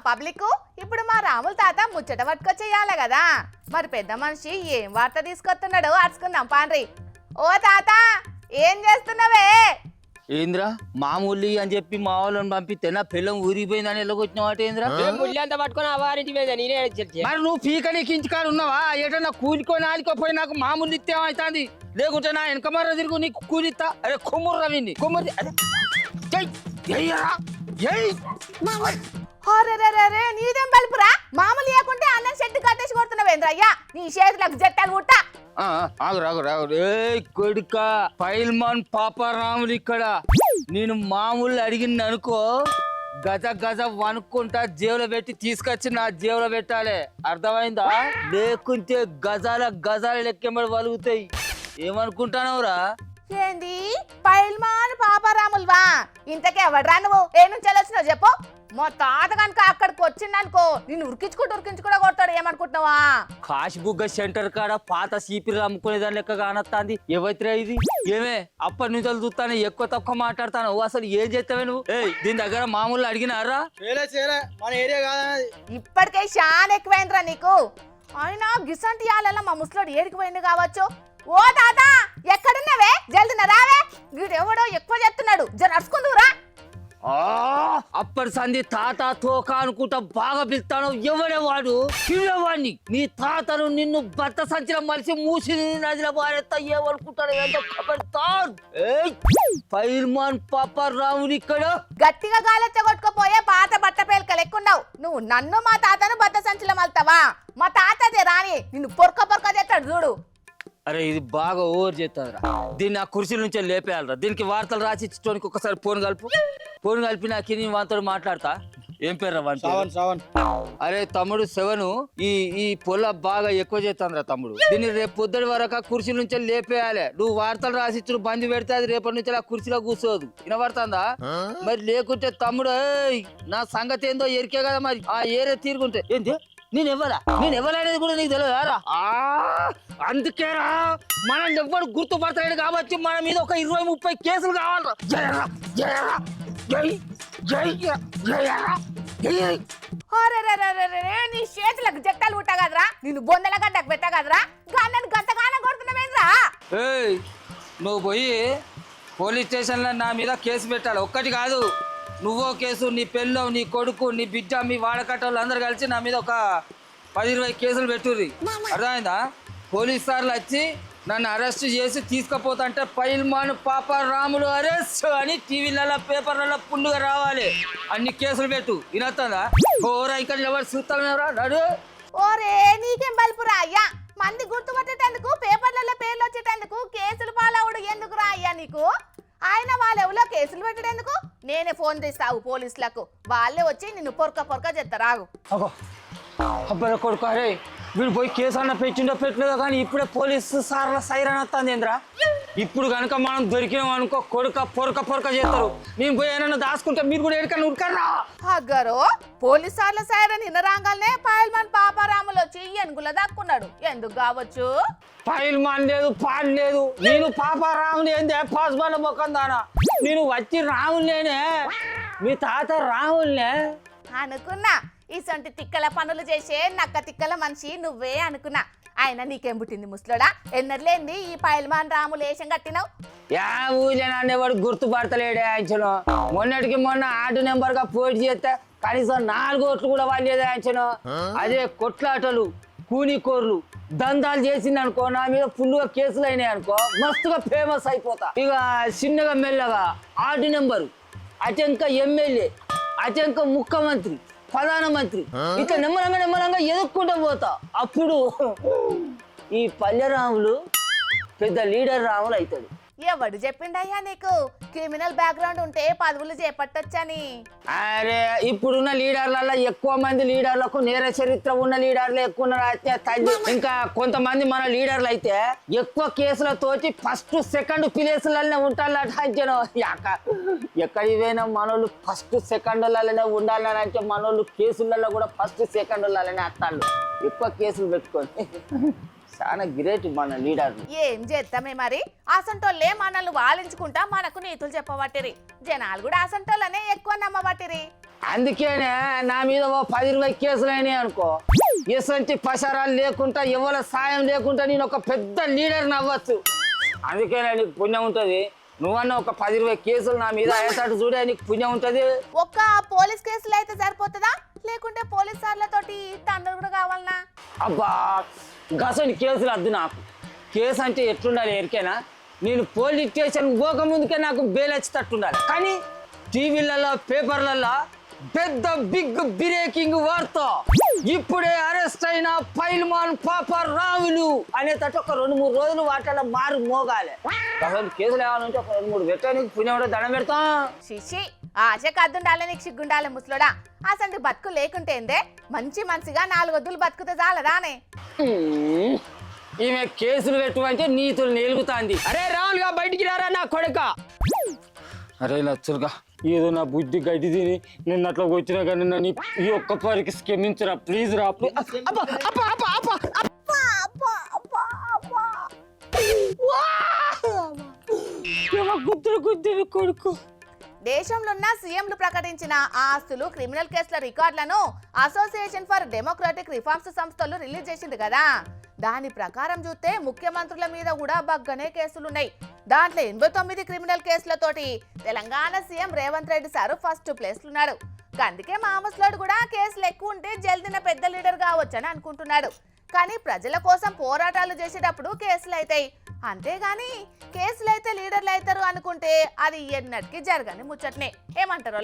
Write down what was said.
Public ఇప్పుడు మా రాముల తాత ముచ్చట పట్టుకొచ్చేయాలి కదా. మరి పెద్ద మనిషి ఏం వార్త తీసుకొస్తున్నాడో అరుచుకుందాం పాండ్రి. ఓ తాత ఏం చేస్తున్నావే? ఏంద్రా మామూలు అని చెప్పి మా వాళ్ళని పంపిస్తే నా పిల్లం ఊరిపోయిందని ఎలాగొచ్చినావాట ఏంద్రా? ముళ్ళు అంతా పట్టుకొని అవారింటి మీద నేనే మరి నువ్వు పీకని కించికాడు ఉన్నావా? ఏటన్నా కూలికొని ఆలికోపోయి నాకు మామూలు ఇస్తేమవుతుంది, లేకుంటే నా వెనక మర్ర తిరుగు నీకు కూలిస్తా. అరే కొమ్ముర్రా విన్ని కొమ్మురి. అరే నీదేం బలుపురా? మామూలు లేకుంటే అన్నం చెట్టు కట్టేసి కొడుతున్నావేంద్ర అయ్యా? నీ చేతులకు జట్టాలు గుట్టా. ఆగు రాగు రాగు. ఏ కొడుక పైల్మాన్ పాపారాములు ఇక్కడ నేను మామూలు అడిగింది అనుకో, గజ గజ వనుక్కుంటా జేబులో పెట్టి తీసుకొచ్చి నా జేబులో పెట్టాలి, అర్థమైందా? లేకుంటే గజాల గజాల లెక్కెంబడి వలుగుతాయి. ఏమనుకుంటానవురా? ఏంది పైల్మాన్ పాపారాముల్వా? ఇంతకే ఎవడ్రా నువ్వు? ఏ నుంచి వెళ్ళొచ్చినావు చెప్పు. మా తాత కనుక అక్కడికి వచ్చిందనుకో నిన్ను ఉరికించుకుంటూ కొడతాడు. ఏమనుకుంటున్నావా? కాశీబుగ్గ సెంటర్ కాడ పాత సీపీలు అమ్ముకునే దాని లెక్క కానొస్తాంది. ఎవైతే ఇది? ఏమే అప్పటి నుంచి చూస్తాను ఎక్కువ తక్కువ మాట్లాడతాను. అసలు ఏం చేస్తావే నువ్వు? దీని దగ్గర మామూలు అడిగినారా? మన ఏరియా కాదన్నది. ఇప్పటికే చాలా ఎక్కువైందిరా నీకు. అయినా గిసంటి యాలెల్లా మా ముసలోడు ఏడికి పోయింది కావచ్చు. ఓ తాత ఎక్కడున్నావే? జల్దిన రావే. వీడెవడో ఎక్కువ చెప్తున్నాడు, జర నడుచుకుందురా. అప్పటి సంధి తాత తోక అనుకుంటా బాగా పిలుస్తాను. ఎవడే వాడు? పిల్లవాడిని నీ తాతను నిన్ను భర్త సంచలం మలిసి మూసి నదిలో బారేస్తా. ఏమనుకుంటాడు? పైల్మాన్ పాపారాములు ఇక్కడ గట్టిగా గాలెత్త కొట్టుకుపోయే పాత బట్ట పేలకలు ఎక్కున్నావు. నువ్వు నన్ను మా తాతను భర్త సంచలం మళ్తావా? మా తాతదే రాని నిన్ను పొరక చేస్తాడు చూడు. అరే ఇది బాగా ఓవర్ చేస్తారా? దీన్ని ఆ కుర్చీల నుంచే లేపేయాలరా. దీనికి వార్తలు రాసి ఇచ్చడానికి ఒకసారి ఫోన్ కలిపి నాకు నేను వాంతో మాట్లాడతా. ఏం పేరు శ్రావణ్. అరే తమ్ముడు సెవెను ఈ పొల బాగా ఎక్కువ చేస్తాందిరా తమ్ముడు. దీన్ని రేపు పొద్దుటి వరకు ఆ కుర్చీల నుంచే లేపేయాలి. నువ్వు వార్తలు రాసి ఇచ్చిన బంద్ పెడితే అది రేపటి నుంచి ఆ కుర్చీలో కూర్చోదు. వినబడుతుందా? మరి లేకుంటే తమ్ముడు నా సంగతి ఏందో ఎరికే కదా. మరి ఆ ఏరియా తీరుకుంటే ఏంటి? నేను ఎవరనేది కూడా నీకు తెలియదారా? అందుకేరా మనం ఎవ్వరు గుర్తుపడతాడు కాబట్టి మన మీద ఒక 20-30 కేసులు కావాలరా. నీ చేతులకు జట్టాలు పుట్టా కదరా? నిన్ను బొందల గడ్డకు పెట్టా కదరా? నన్ను గంతగానం కొడుతున్నావేంద్రా? నువ్వు పోయి పోలీస్ స్టేషన్లో నా మీద కేసు పెట్టాలి. ఒక్కటి కాదు, నువ్వో కేసు, నీ పెళ్ళం, నీ కొడుకు, నీ బిడ్డ, మీ వాడకట్టోళ్ళు అందరు కలిసి నా మీద ఒక 10-20 కేసులు పెట్టుర్రి. అర్థమైందా? పోలీస్ సార్లు వచ్చి నన్ను అరెస్ట్ చేసి తీసుకుపోతుంటే పైల్మాన్ పాపారాములు అరెస్ట్ అని టీవీలలో పేపర్లలో పుండుగా రావాలి. అన్ని కేసులు పెట్టు. వినొస్తుందా? ఓరా ఇక్కడ ఎవరు చూస్తారా? నడు. ఓరే నీకేం బలుపురా అయ్యా? మంది గుర్తుపట్టేటందుకు పేపర్లలో పేర్లు వచ్చేటందుకు కేసులు పాలవుడు ఎందుకురా అయ్యా నీకు? ఆయన వాళ్ళెవలో కేసులు పెట్టేందుకు నేనే ఫోన్ చేస్తావు పోలీసులకు. వాళ్ళే వచ్చి నిన్ను పొరక చేస్తారాగు. అబ్బాయి కొడుకు, అరే వీడు పోయి కేసు అన్న పెట్టిండో పెట్టలేదో కానీ ఇప్పుడే పోలీసు సార్ల సైరన్ వస్తుంది ఏంద్రా? ఇప్పుడు కనుక మనం దొరికినాం అనుకో కొడుక పొరక చేస్తారు. నేను పోయి ఏమన్నా దాచుకుంటే మీరు కూడా ఎక్కడికన్నా ఉడకరా? అగ్గరో పోలీస్ సార్ల సైరన్ నిన్నరాగానే పైల్మాన్ పాపారాములు వచ్చి ఎనుగుల దాక్కున్నాడు. ఎందుకు కావచ్చు? పైల్మాన్ లేదు, పాడు లేదు. నేను పాపారాములు ఏందే పాస్బాల మొక్కం దానా? నేను వచ్చి రాములేనే, మీ తాత రాములే అనుకున్నా. ఇసంటి తిక్కల పనులు చేసే నక్క తిక్కల మనిషి నువ్వే అనుకున్నా. ఆయన నీకేం పుట్టింది ముసలోడా? ఎన్నర్లేంది ఈ పైల్మాన్ రాములు వేషం కట్టినావు? యా ఊళ్ళో నన్ను గుర్తుపడతలేడే. ఆయనను మొన్నటికి మొన్న ఆటు నెంబర్ గా పోటీ చేస్తే కనీసం 4 ఓట్లు కూడా వాళ్ళేదే. ఆయనను అదే కొట్లాటలు, కూనికోర్లు, దందాలు చేసింది అనుకో, నా మీద ఫుల్గా కేసులు అయినాయి అనుకో, మస్తుగా ఫేమస్ అయిపోతా. ఇక చిన్నగా మెల్లగా ఆటు నెంబరు, అటెంక ఎమ్మెల్యే, అటెంక ముఖ్యమంత్రి, ప్రధానమంత్రి, ఇట్లా నెమ్మరంగా ఎదుక్కుంటూ పోతా. అప్పుడు ఈ పల్లెరాములు పెద్ద లీడర్ రాములు అవుతాడు. ఎవడు చెప్పిండయ్యా నీకు క్రిమినల్ బ్యాక్గ్రౌండ్ ఉంటే పదవులు చేపట్టొచ్చని? అరే ఇప్పుడున్న లీడర్లలో ఎక్కువ మంది లీడర్లకు నేర చరిత్ర ఉన్న లీడర్లు ఎక్కువ ఉన్నారు. తల్లి ఇంకా కొంతమంది మన లీడర్లు అయితే ఎక్కువ కేసులతోటి ఫస్ట్ సెకండ్ ప్లేసులనే ఉంటారు. ఎక్కడికి పోయినా మనోళ్ళు ఫస్ట్ సెకండ్లలోనే ఉండాలని అంటే మనోళ్ళు కేసులలో కూడా ఫస్ట్ సెకండ్లలోనే వస్తాడు. ఎక్కువ కేసులు పెట్టుకొని చాలా గ్రేట్ మన లీడర్. ఏం చేద్దామే మరి అసంటోళ్ళే మనల్ని వాలించుకుంటా మనకు నీతులు చెప్పబట్టిరి. జనాలు కూడా అసంటోళ్ళనే ఎక్కువ నమ్మబట్టిరి. అందుకేనే నా మీద ఓ 10-20 కేసులు అయినాయి అనుకో, ఎసంటి పసారాలు లేకుండా ఎవరి సాయం లేకుండా నేను ఒక పెద్ద లీడర్ అవ్వచ్చు. అందుకేనే నీకు పుణ్యం ఉంటుంది. నువ్వన్న ఒక 10-20 కేసులు నా మీద అయ్యేటట్టు చూడే నీకు పుణ్యం ఉంటుంది. ఒక్క పోలీస్ కేసులు అయితే సరిపోతుందా, లేకుంటే పోలీస్ సార్లతోటి తండ్రులు కూడా కావాలనా? అబ్బా గసని కేసులు వద్దు నాకు. కేసు అంటే ఎట్లుండాలి ఎరికేనా, నేను పోలీస్ స్టేషన్ పోకముందుకే నాకు బెయిల్ వచ్చేటట్టుండాలి. కానీ టీవీలలో పేపర్లలో పెద్ద బిగ్ బ్రేకింగ్ వార్త, ఇప్పుడే అరెస్ట్ అయిన పైల్మాన్ పాప రావులు అనేటట్టు ఒక 2-3 రోజులు వాటిలో మారు మోగాలి. అసలు కేసులు ఏమాలంటే ఒక 2-3 పెట్టడానికి పుణ్యం దండం పెడతాం. శిషి ఆశ కద్దుండాలి, నీకు సిగ్గుండాలి ముసలోడా. అసలు బతుకు లేకుంటేందే మంచిగా 4 వద్దులు బతుకుతే చాలదానే. ఈమె కేసులు పెట్టువంటే నీతులు నిలుగుతాంది. అరే రావులుగా బయటికి రారా నా కొడుక. అరే లచ్చులుగా ఏదో నా బుద్ధి గడ్డి తిని నిన్న అట్లా వచ్చినా కానీ నన్ను ఈ ఒక్క పరికి క్షమించరా ప్లీజ్ రా. గుద్దురు కొడుకు. దేశంలో ఉన్న సీఎంలు ప్రకటించిన ఆస్తులు, క్రిమినల్ కేసుల రికార్డులను అసోసియేషన్ ఫర్ డెమోక్రటిక్ రిఫార్మ్స్ సంస్థలు రిలీజ్ చేసింది కదా. దాని ప్రకారం చూస్తే ముఖ్యమంత్రుల మీద కూడా బగ్గనే కేసులున్నాయి. దాంట్లో 89 క్రిమినల్ కేసులతోటి Telangana CM Revanth Reddy sir first ప్లేస్లో ఉన్నాడు. అందుకే మా ముసలోడు కూడా కేసులు ఎక్కువ ఉంటే జల్దిన పెద్ద లీడర్ కావచ్చని అనుకుంటున్నాడు. కానీ ప్రజల కోసం పోరాటాలు చేసేటప్పుడు కేసులు అవుతాయి, అంతేగాని కేసులు అయితే లీడర్లు అవుతారు అనుకుంటే అది ఎన్నటికీ జరగని ముచ్చట్నే. ఏమంటారు?